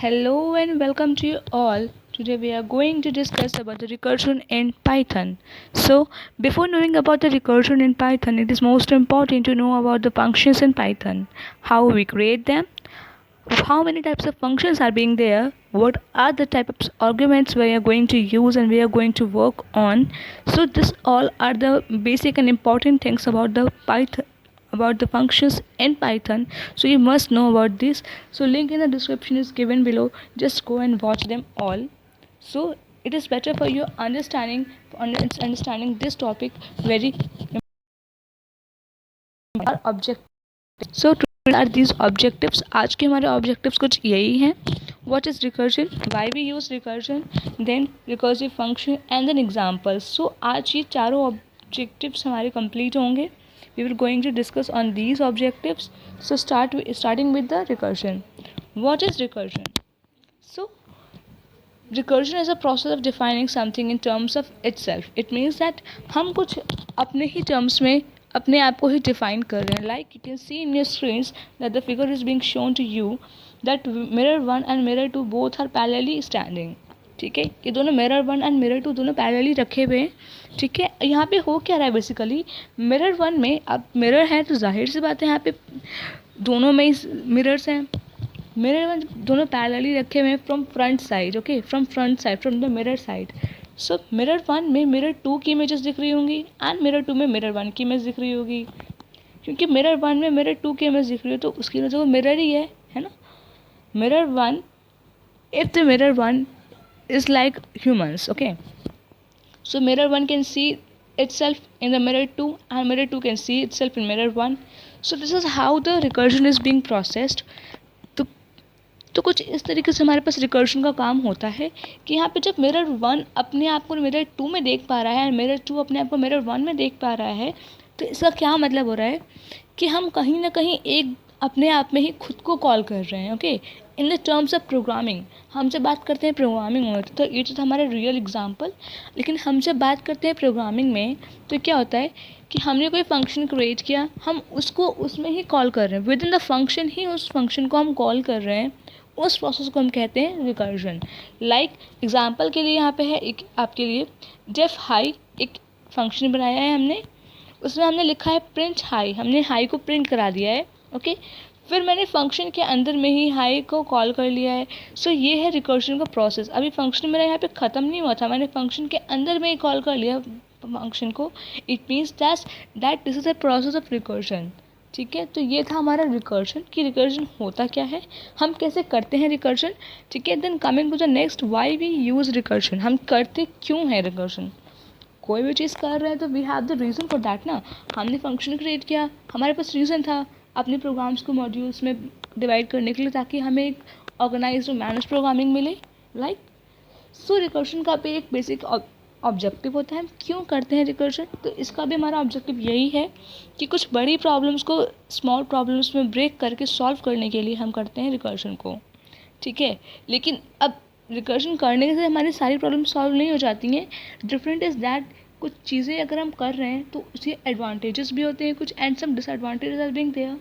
Hello and welcome to you all. Today we are going to discuss about the recursion in Python. So, before knowing about the recursion in Python, it is most important to know about the functions in Python, how we create them, how many types of functions are being there, what are the types of arguments we are going to use and we are going to work on. So this all are the basic and important things about the Python, about the functions in Python. So you must know about this. So link in the description is given below. Just go and watch them all. So it is better for you understanding this topic very object. So are these objectives. आज के हमारे objectives कुछ यही हैं. What is recursion? Why we use recursion? Then recursive function and then examples. So आज ये चारों objectives हमारे complete होंगे. We will going to discuss on these objectives. So starting with the recursion. What is recursion? So recursion is a process of defining something in terms of itself. It means that हम कुछ अपने ही terms में अपने आप को ही define कर रहे हैं. Like you can see in your screens that the figure is being shown to you that mirror 1 and mirror 2 both are parallelly standing. ठीक है, ये दोनों मिरर 1 एंड मिरर 2 दोनों पैरेलली रखे हुए हैं. ठीक है, यहाँ पे हो क्या रहा है बेसिकली, मिरर 1 में अब मिरर है तो जाहिर सी बात है यहाँ पे दोनों में मिरर्स हैं. मिरर 1 दोनों पैरेलली रखे हुए हैं from front side. Okay, from front side, from the mirror side. So mirror 1 में मिरर 2 की इमेजेस दिख रही होंगी एंड मिरर 2 में मिरर 1 की इमेज दिख रही होगी. क्योंकि मिरर 1 में मिरर 2 की इमेज दिख रही है तो उसकी वजह वो मिरर ही है ना. Mirror 1, if the mirror 1 is like humans. Okay, so mirror 1 can see itself in the mirror 2 and mirror 2 can see itself in mirror 1. So this is how the recursion is being processed. तो कुछ इस तरीके से हमारे पास recursion का काम होता है कि यहाँ पे जब मिरर 1 अपने आप को मिरर 2 में देख पा रहा है और मिरर 2 अपने आप को मिरर 1 में देख पा रहा है, तो इसका क्या मतलब हो रहा है कि हम कहीं ना कहीं एक अपने आप में ही खुद को कॉल कर रहे हैं. Okay, in the terms of programming हम जब बात करते हैं प्रोग्रामिंग में तो ये तो था हमारा रियल एग्जाम्पल. लेकिन हम जब बात करते हैं प्रोग्रामिंग में तो क्या होता है कि हमने कोई फंक्शन क्रिएट किया, हम उसको उसमें ही कॉल कर रहे हैं, विद इन द फंक्शन ही उस फंक्शन को हम कॉल कर रहे हैं. उस प्रोसेस को हम कहते हैं रिकर्जन. लाइक एग्जांपल के लिए यहाँ पे है एक आपके लिए डेफ हाई एक फंक्शन बनाया है हमने. उसमें हमने लिखा है प्रिंट हाई, हमने हाई को प्रिंट करा दिया है. ओके, फिर मैंने फंक्शन के अंदर में ही हाई को कॉल कर लिया है. सो ये है रिकर्जन का प्रोसेस. अभी फंक्शन मेरा यहाँ पे ख़त्म नहीं हुआ था, मैंने फंक्शन के अंदर में ही कॉल कर लिया फंक्शन को. It means that this is a process of recursion. ठीक है, तो ये था हमारा रिकर्जन कि रिकर्जन होता क्या है, हम कैसे करते हैं रिकर्जन. ठीक है, then coming to the next, why we use recursion. हम करते क्यों हैं रिकर्जन. कोई भी चीज़ कर रहे हैं तो we have the reason for that ना. हमने फंक्शन क्रिएट किया, हमारे पास रीज़न था अपने प्रोग्राम्स को मॉड्यूल्स में डिवाइड करने के लिए ताकि हमें एक ऑर्गेनाइज्ड मैनेज प्रोग्रामिंग मिले. लाइक सो रिकर्जन का भी एक बेसिक ऑब्जेक्टिव होता है. हम क्यों करते हैं रिकर्जन, तो इसका भी हमारा ऑब्जेक्टिव यही है कि कुछ बड़ी प्रॉब्लम्स को स्मॉल प्रॉब्लम्स में ब्रेक करके सॉल्व करने के लिए हम करते हैं रिकर्जन को. ठीक है, लेकिन अब रिकर्जन करने से हमारी सारी प्रॉब्लम सॉल्व नहीं हो जाती हैं. डिफरेंट इज़ दैट कुछ चीज़ें अगर हम कर रहे हैं तो उसके एडवांटेजेस भी होते हैं कुछ and some disadvantages are being there.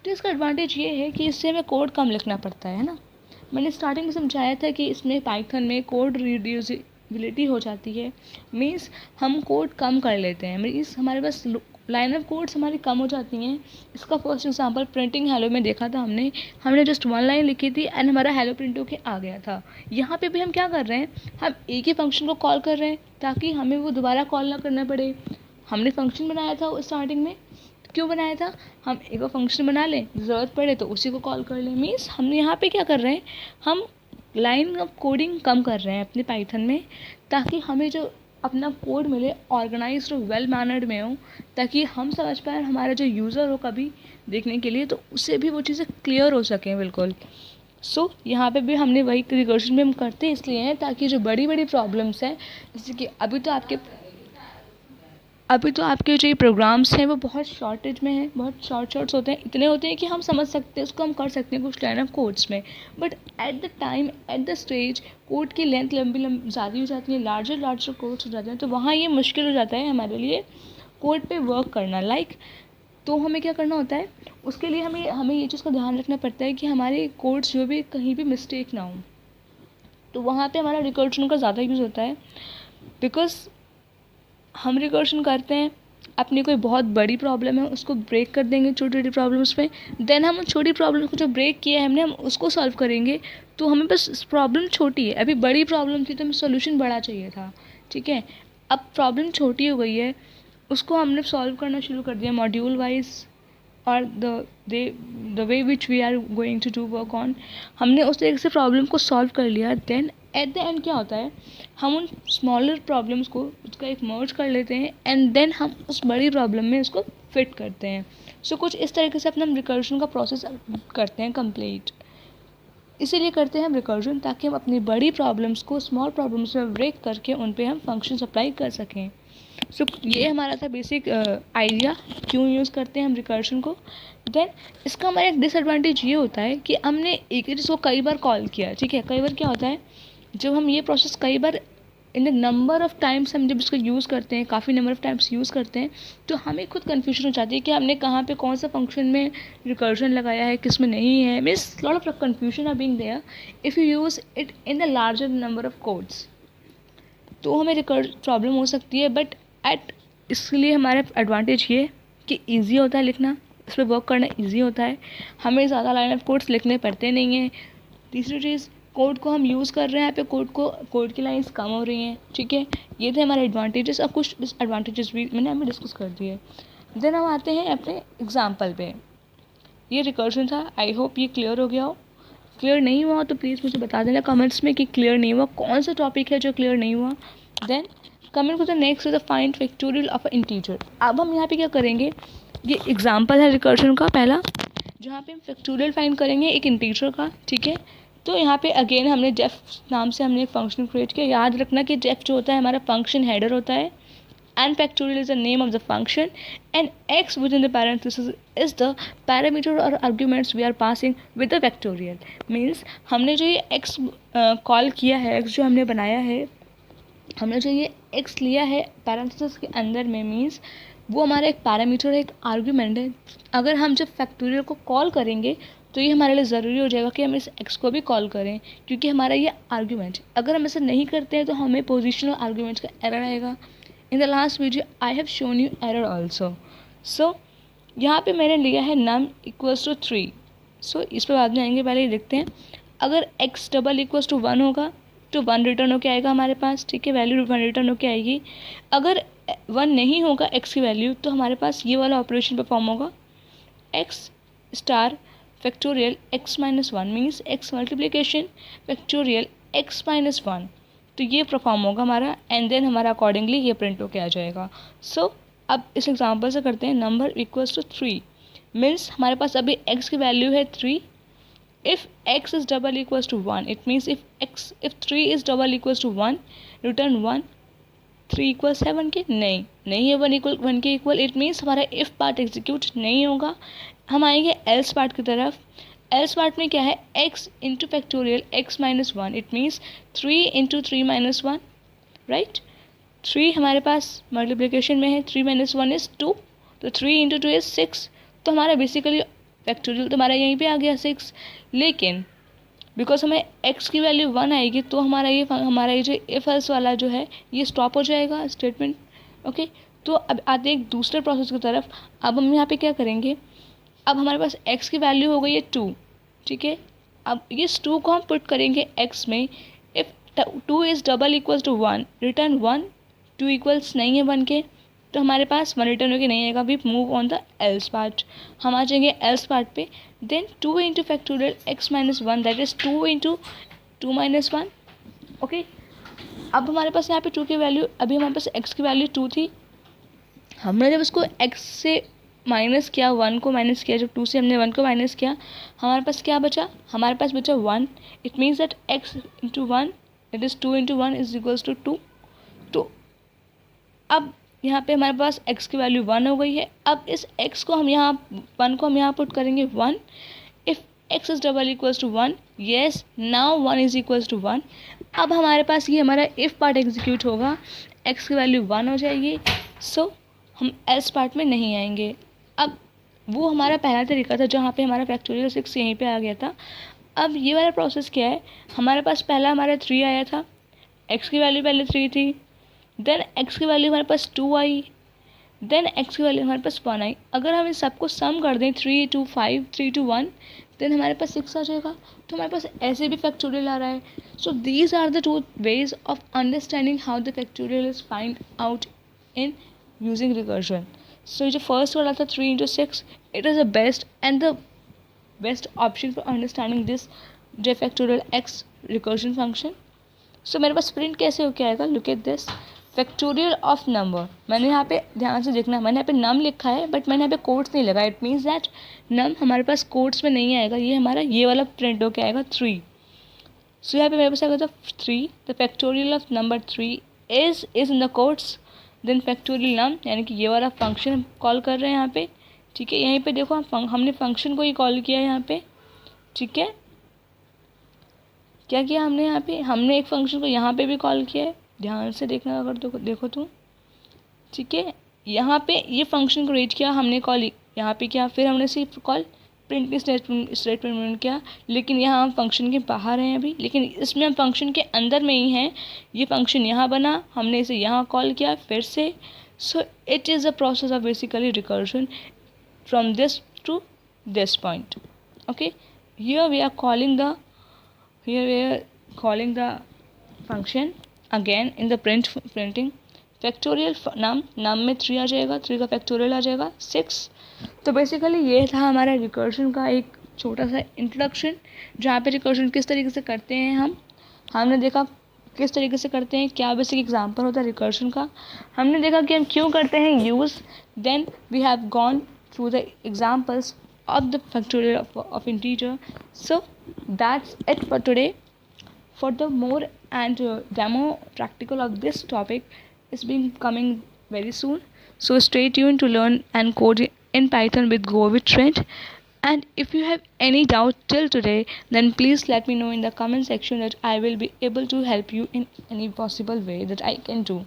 तो इसका एडवांटेज ये है कि इससे हमें कोड कम लिखना पड़ता है ना. मैंने स्टार्टिंग में समझाया था कि इसमें पाइथन में कोड रिड्यूसिबिलिटी हो जाती है. मीन्स हम कोड कम कर लेते हैं, मीन्स हमारे पास लाइन ऑफ कोड्स हमारी कम हो जाती हैं. इसका फर्स्ट एग्जांपल प्रिंटिंग हेलो में देखा था हमने जस्ट 1 लाइन लिखी थी एंड हमारा हेलो प्रिंट होके आ गया था. यहाँ पे भी हम क्या कर रहे हैं, हम एक ही फंक्शन को कॉल कर रहे हैं ताकि हमें वो दोबारा कॉल ना करना पड़े. हमने फंक्शन बनाया था स्टार्टिंग में, क्यों बनाया था, हम एक फंक्शन बना लें, ज़रूरत पड़े तो उसी को कॉल कर लें. मीन्स हमने यहाँ पे क्या कर रहे हैं, हम लाइन ऑफ कोडिंग कम कर रहे हैं अपने पाइथन में ताकि हमें जो अपना कोड मिले ऑर्गेनाइज्ड और वेल मैनर्ड में हो, ताकि हम समझ पाएँ, हमारा जो यूज़र हो कभी देखने के लिए तो उससे भी वो चीज़ें क्लियर हो सकें बिल्कुल. सो यहाँ पे भी हमने वही रिकर्जन भी हम करते इसलिए हैं ताकि जो बड़ी बड़ी प्रॉब्लम्स हैं, जैसे कि अभी तो आपके जो ये प्रोग्राम्स हैं वो बहुत शॉर्टेज में हैं, बहुत शॉर्ट्स होते हैं, इतने होते हैं कि हम समझ सकते हैं, उसको हम कर सकते हैं कुछ लाइन ऑफ कोड्स में. But at the stage code की लेंथ लंबी ज़्यादा हो जाती है, लार्जर कोड्स हो जाते हैं, तो वहाँ ये मुश्किल हो जाता है हमारे लिए कोड पे वर्क करना. लाइक तो हमें क्या करना होता है, उसके लिए हमें ये चीज़ का ध्यान रखना पड़ता है कि हमारे कोड्स जो भी कहीं भी मिस्टेक ना हो। तो वहाँ पे हमारा रिकर्शन का ज़्यादा यूज़ होता है, बिकॉज हम रिकर्शन करते हैं, अपनी कोई बहुत बड़ी प्रॉब्लम है उसको ब्रेक कर देंगे छोटी छोटी प्रॉब्लम्स में, देन हम उन छोटी प्रॉब्लम को जो ब्रेक किया है हमने, हम उसको सॉल्व करेंगे। तो हमें बस प्रॉब्लम छोटी है, अभी बड़ी प्रॉब्लम थी तो हमें सोल्यूशन बड़ा चाहिए था, ठीक है। अब प्रॉब्लम छोटी हो गई है, उसको हमने सॉल्व करना शुरू कर दिया मॉड्यूल वाइज, और the way which we are going to do work on, हमने उस तरीके से प्रॉब्लम को सॉल्व कर लिया। देन एट द एंड क्या होता है, हम उन स्मॉलर प्रॉब्लम्स को उसका एक मर्ज कर लेते हैं, एंड देन हम उस बड़ी प्रॉब्लम में उसको फिट करते हैं। सो कुछ इस तरीके से अपना रिकर्जन का प्रोसेस करते हैं कंप्लीट। इसीलिए करते हैं हम रिकर्जन, ताकि हम अपनी बड़ी प्रॉब्लम्स को स्मॉल प्रॉब्लम्स में ब्रेक करके उन पे हम फंक्शन अप्लाई कर सकें। सो ये हमारा था बेसिक आइडिया क्यों यूज़ करते हैं हम रिकर्शन को। देन इसका हमारा एक डिसएडवांटेज ये होता है कि हमने एक ही चीज़ को कई बार कॉल किया, ठीक है। कई बार क्या होता है, जब हम ये प्रोसेस कई बार in the number of times हम जब इसको यूज़ करते हैं, काफ़ी नंबर ऑफ़ टाइम्स यूज़ करते हैं, तो हमें खुद कन्फ्यूजन हो जाती है कि हमने कहाँ पे कौन सा फंक्शन में रिकर्जन लगाया है, किस में नहीं है। Means lot of confusion are being there if you use it in the larger number of codes, तो हमें प्रॉब्लम हो सकती है। बट इसलिए हमारा एडवांटेज ये कि ईजी होता है लिखना, इस पर वर्क करना ईजी होता है, हमें ज़्यादा लाइन ऑफ कोड्स लिखने पड़ते नहीं हैं। तीसरी चीज़, कोड को हम यूज़ कर रहे हैं यहाँ पे, कोड की लाइंस कम हो रही हैं, ठीक है। ये थे हमारे एडवांटेजेस। अब कुछ डिसएडवांटेजेस भी मैंने हमें डिस्कस कर दिए। देन हम आते हैं अपने एग्जाम्पल पे। ये रिकर्जन था, आई होप ये क्लियर हो गया हो। क्लियर नहीं हुआ तो प्लीज़ मुझे बता देना कमेंट्स में कि क्लियर नहीं हुआ, कौन सा टॉपिक है जो क्लियर नहीं हुआ। Then coming to the next is the find factorial of a integer. अब हम यहाँ पे क्या करेंगे, ये एग्जाम्पल है रिकर्जन का पहला, जहाँ पे हम फैक्टोरियल फाइंड करेंगे एक इंटीजर का, ठीक है। तो यहाँ पे अगेन हमने जेफ नाम से हमने एक फंक्शन क्रिएट किया। याद रखना कि जेफ जो होता है हमारा फंक्शन हेडर होता है, and factorial is the name of the function, and x within the parenthesis is the parameter or arguments we are passing with the factorial. means हमने जो ये x कॉल किया है, x जो हमने बनाया है, हमने जो ये x लिया है पैरेंथेसिस के अंदर में, मीन्स वो हमारा एक पैरामीटर है, एक आर्ग्यूमेंट है। अगर हम जब फैक्टोरियल को कॉल करेंगे तो ये हमारे लिए ज़रूरी हो जाएगा कि हम इस x को भी कॉल करें, क्योंकि हमारा ये आर्ग्यूमेंट है। अगर हम ऐसा नहीं करते हैं तो हमें पोजिशनल आर्ग्यूमेंट्स का एरर आएगा। In the last video I have shown you error also. So यहाँ पे मैंने लिया है num इक्वल्स टू 3। सो इस पर बाद में आएंगे, पहले ये देखते हैं। अगर x डबल इक्वल्स टू 1 होगा तो 1 रिटर्न होके आएगा हमारे पास, ठीक है, वैल्यू 1 रिटर्न होके आएगी। अगर 1 नहीं होगा x की वैल्यू, तो हमारे पास ये वाला ऑपरेशन परफॉर्म होगा, x star factorial x minus 1, means x multiplication factorial x minus 1, तो ये परफॉर्म होगा हमारा, एंड देन हमारा अकॉर्डिंगली ये प्रिंट होके आ जाएगा। सो अब इस एग्जांपल से करते हैं, नंबर इक्वल्स टू 3, मीन्स हमारे पास अभी x की वैल्यू है 3। If x is double equals to 1, it means if 3 is double equals to 1, return 1। 3 equals है 1 के, नहीं है 1 के इक्वल, इट मीन्स हमारा इफ़ पार्ट एग्जीक्यूट नहीं होगा। हम आएंगे एल्स पार्ट की तरफ। एल्स पार्ट में क्या है, x into factorial x minus 1, it means 3 into 3 minus 1, right. 3 हमारे पास मल्टीप्लिकेशन में है, 3 माइनस 1 इज़ 2, तो 3 इंटू 2 इज़ 6। तो हमारा बेसिकली फैक्टोरियल तो हमारा यहीं पे आ गया 6, लेकिन बिकॉज हमें x की वैल्यू 1 आएगी तो हमारा ये जो इफ एल्स वाला जो है ये स्टॉप हो जाएगा स्टेटमेंट, ओके। तो अब आते हैं एक दूसरे प्रोसेस की तरफ। अब हम यहाँ पे क्या करेंगे, अब हमारे पास x की वैल्यू हो गई है 2, ठीक है। अब इस 2 को हम पुट करेंगे x में। If 2 is double equals to 1, return 1। 2 equals नहीं है 1 के, तो हमारे पास 1 रिटर्न होकर नहीं आएगा। We move on the else part, हम आ जाएंगे एल्स पार्ट पे। Then 2 into factorial x minus 1, that is 2 into 2 minus 1, okay. अब हमारे पास यहाँ पे 2 की वैल्यू, अभी हमारे पास x की वैल्यू 2 थी, हमने जब इसको x से माइनस किया, 1 को माइनस किया, जब 2 से हमने 1 को माइनस किया, हमारे पास क्या बचा, हमारे पास बचा 1। It means that x into 1, that is 2 into 1 is equals to 2। तो अब यहाँ पे हमारे पास x की वैल्यू 1 हो गई है। अब इस x को हम यहाँ 1 को हम यहाँ पुट करेंगे 1। If x is double equals to 1, yes, now 1 is equals to 1। अब हमारे पास ये हमारा इफ़ पार्ट एग्जीक्यूट होगा, x की वैल्यू 1 हो जाएगी। सो हम एल्स पार्ट में नहीं आएंगे। अब वो हमारा पहला तरीका था जहाँ पे हमारा फैक्टोरियल 6 यहीं पे आ गया था। अब ये वाला प्रोसेस क्या है, हमारे पास पहला हमारा 3 आया था, x की वैल्यू पहले 3 थी, देन x की वैल्यू हमारे पास 2 आई, देन x की वैल्यू हमारे पास 1 आई। अगर हम इस सबको सम कर दें 3 to 5 3 to 1, देन हमारे पास 6 आ जाएगा। तो हमारे पास ऐसे भी फैक्टोरियल आ रहा है। So these are the 2 ways of understanding how the factorial is find out in using recursion. So जो फर्स्ट वाला था 3 into 6, it is the best and the best option for understanding this j factorial x recursion function. सो मेरे पास print कैसे होके आएगा, look at this, factorial of number. मैंने यहाँ पे ध्यान से देखना, मैंने यहाँ पे नम लिखा है बट मैंने यहाँ पे कोट्स नहीं लगा। इट मीन्स दैट नम हमारे पास कोट्स में नहीं आएगा, ये हमारा ये वाला प्रिंट होके आएगा 3। सो यहाँ पे मेरे पास आएगा 3, the factorial of number 3 is in the quotes, then factorial num, यानी कि ये वाला फंक्शन कॉल कर रहे हैं यहाँ पे, ठीक है। यहीं पे देखो हमने फंक्शन को ही कॉल किया है यहाँ पे, ठीक है। क्या किया हमने यहाँ पे, हमने एक फंक्शन को यहाँ पे भी कॉल किया है, ध्यान से देखना अगर देखो तो, ठीक है। यहाँ पे ये फंक्शन को रीड किया हमने, कॉल यहाँ पे किया, फिर हमने सिर्फ कॉल प्रिंट स्टेटमेंट किया, लेकिन यहाँ हम फंक्शन के बाहर हैं अभी, लेकिन इसमें हम फंक्शन के अंदर में ही हैं। ये फंक्शन यहाँ बना, हमने इसे यहाँ कॉल किया फिर से। So it is a process of basically recursion from this to this point, okay. Here we are calling the function again in the printing factorial num में 3 आ जाएगा, 3 का फैक्टोरियल आ जाएगा 6। तो बेसिकली ये था हमारा रिकर्जन का एक छोटा सा इंट्रोडक्शन, जहाँ पे रिकर्जन किस तरीके से करते हैं हमने देखा किस तरीके से करते हैं, क्या बेसिक एग्जांपल होता है रिकर्जन का, हमने देखा कि हम क्यों करते हैं use, then we have gone through the examples of the factorial of integer. So that's it for today. For the more and demo practical of this topic is being coming very soon, so stay tuned to learn and code in Python with Go with Trent. And if you have any doubt till today, then please let me know in the comment section that I will be able to help you in any possible way that I can do,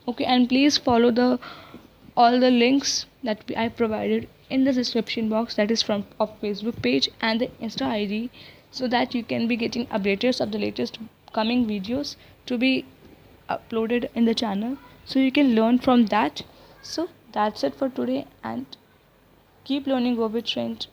okay. And please follow the all the links that I provided in the description box, that is from of Facebook page and the Insta ID, so that you can be getting updates of the latest coming videos to be uploaded in the channel, so you can learn from that. So that's it for today, and keep learning, Go with Trent.